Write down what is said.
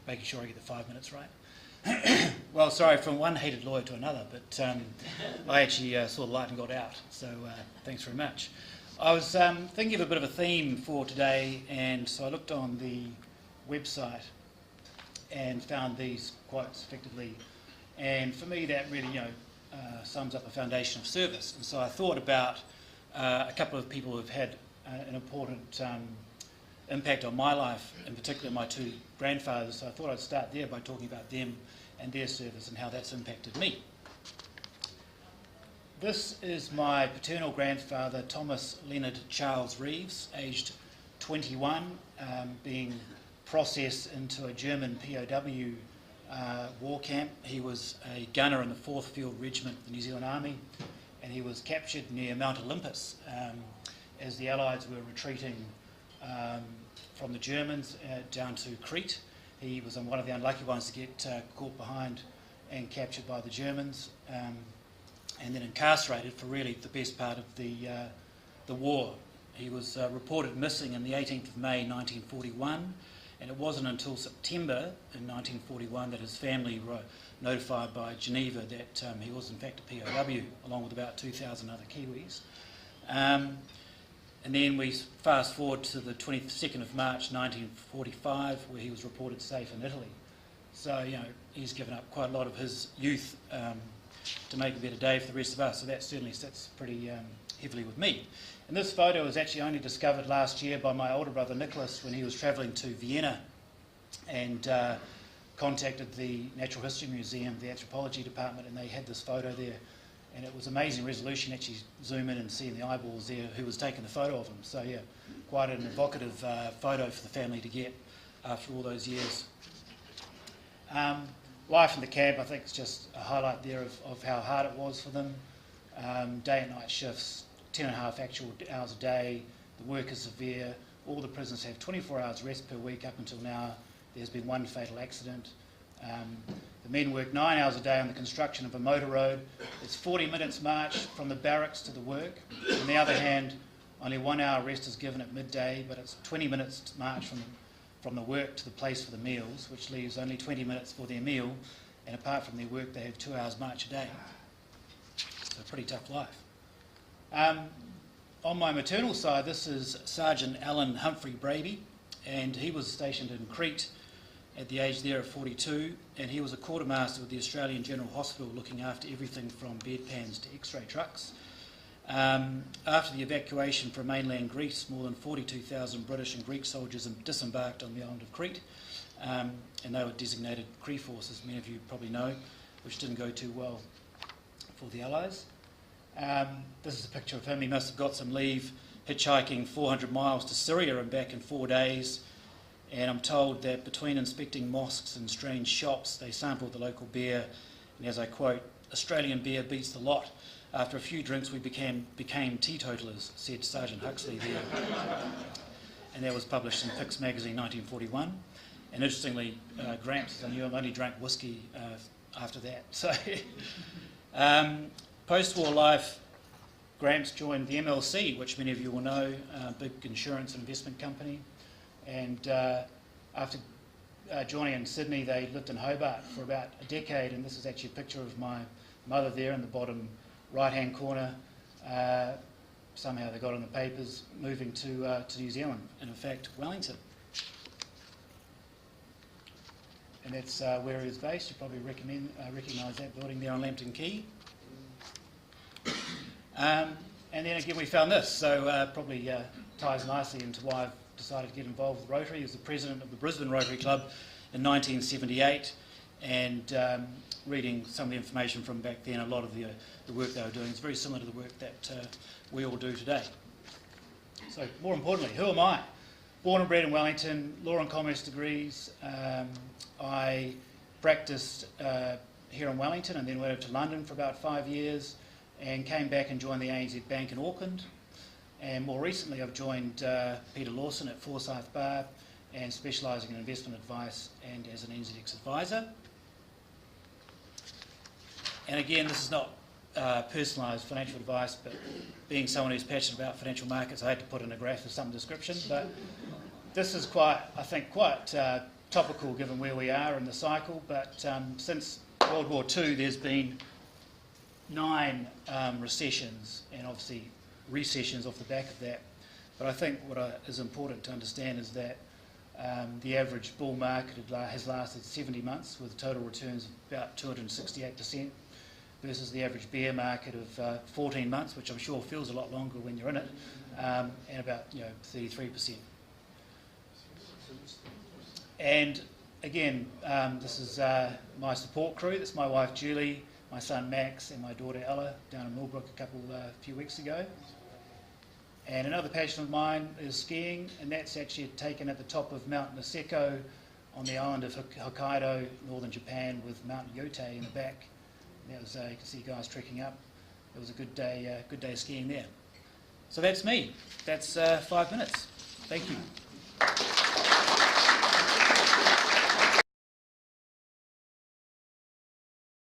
making sure I get the 5 minutes right. Well, sorry, from one hated lawyer to another, but I actually saw the light and got out, so thanks very much. I was thinking of a bit of a theme for today, and so I looked on the website and found these quotes effectively, and for me that really sums up a foundation of service. And so I thought about a couple of people who have had an important impact on my life, in particular my two grandfathers, so I thought I'd start there by talking about them and their service and how that's impacted me. This is my paternal grandfather, Thomas Leonard Charles Reeves, aged 21, being processed into a German POW war camp. He was a gunner in the 4th Field Regiment of the New Zealand Army, and he was captured near Mount Olympus as the Allies were retreating from the Germans down to Crete. He was one of the unlucky ones to get caught behind and captured by the Germans, and then incarcerated for really the best part of the war. He was reported missing on the 18th of May 1941, and it wasn't until September in 1941 that his family were notified by Geneva that he was in fact a POW, along with about 2,000 other Kiwis. And then we fast forward to the 22nd of March 1945, where he was reported safe in Italy. So, he's given up quite a lot of his youth to make a better day for the rest of us, so that certainly sits pretty heavily with me. And this photo was actually only discovered last year by my older brother Nicholas when he was travelling to Vienna and contacted the Natural History Museum, the anthropology department, and they had this photo there. And it was amazing resolution, actually zoom in and see in the eyeballs there who was taking the photo of him. So yeah, quite an evocative photo for the family to get after all those years. Life in the camp, I think, is just a highlight there of how hard it was for them. Day and night shifts, 10.5 actual hours a day, the work is severe, all the prisoners have 24 hours rest per week up until now. There's been one fatal accident. The men work 9 hours a day on the construction of a motor road. It's 40 minutes march from the barracks to the work. On the other hand, only 1 hour rest is given at midday, but it's 20 minutes march from the work to the place for the meals, which leaves only 20 minutes for their meal, and apart from their work they have 2 hours march a day. So a pretty tough life. On my maternal side, this is Sergeant Alan Humphrey Braby, and he was stationed in Crete at the age there of 42, and he was a quartermaster with the Australian General Hospital looking after everything from bedpans to x-ray trucks. After the evacuation from mainland Greece, more than 42,000 British and Greek soldiers disembarked on the island of Crete, and they were designated Cree forces, many of you probably know, which didn't go too well for the Allies. This is a picture of him. He must have got some leave hitchhiking 400 miles to Syria and back in 4 days. And I'm told that between inspecting mosques and strange shops, they sampled the local beer, and as I quote, "Australian beer beats the lot. After a few drinks we became teetotalers," said Sergeant Huxley there. And that was published in Pix magazine 1941. And interestingly, Gramps, I knew only drank whiskey after that. So, post-war life, Gramps joined the MLC, which many of you will know, a big insurance and investment company. And after joining in Sydney, they lived in Hobart for about a decade, and this is actually a picture of my mother there in the bottom right-hand corner. Somehow they got in the papers, moving to New Zealand, and in fact, Wellington. And that's where he was based. You probably recognise that building there on Lambton Quay. And then again we found this, so probably ties nicely into why I've decided to get involved with Rotary. He was the president of the Brisbane Rotary Club in 1978, and reading some of the information from back then, a lot of the work they were doing is very similar to the work that we all do today. So more importantly, who am I? Born and bred in Wellington, law and commerce degrees. I practiced here in Wellington and then went over to London for about 5 years and came back and joined the ANZ Bank in Auckland. And more recently I've joined Peter Lawson at Forsyth Bar and specialising in investment advice and as an NZX advisor. And again, this is not personalised financial advice, but being someone who's passionate about financial markets, I had to put in a graph of some description. But this is quite topical given where we are in the cycle, but since World War II there's been 9 recessions and obviously recessions off the back of that. But I think what is important to understand is that the average bull market has lasted 70 months with total returns of about 268% versus the average bear market of 14 months, which I'm sure feels a lot longer when you're in it, and about 33%. And again, this is my support crew. That's my wife Julie, my son Max, and my daughter Ella down in Millbrook a few weeks ago. And another passion of mine is skiing, and that's actually taken at the top of Mount Niseko on the island of Hokkaido, northern Japan, with Mount Yotei in the back. And that was, you can see guys trekking up. It was a good day skiing there. So that's me. That's 5 minutes. Thank you.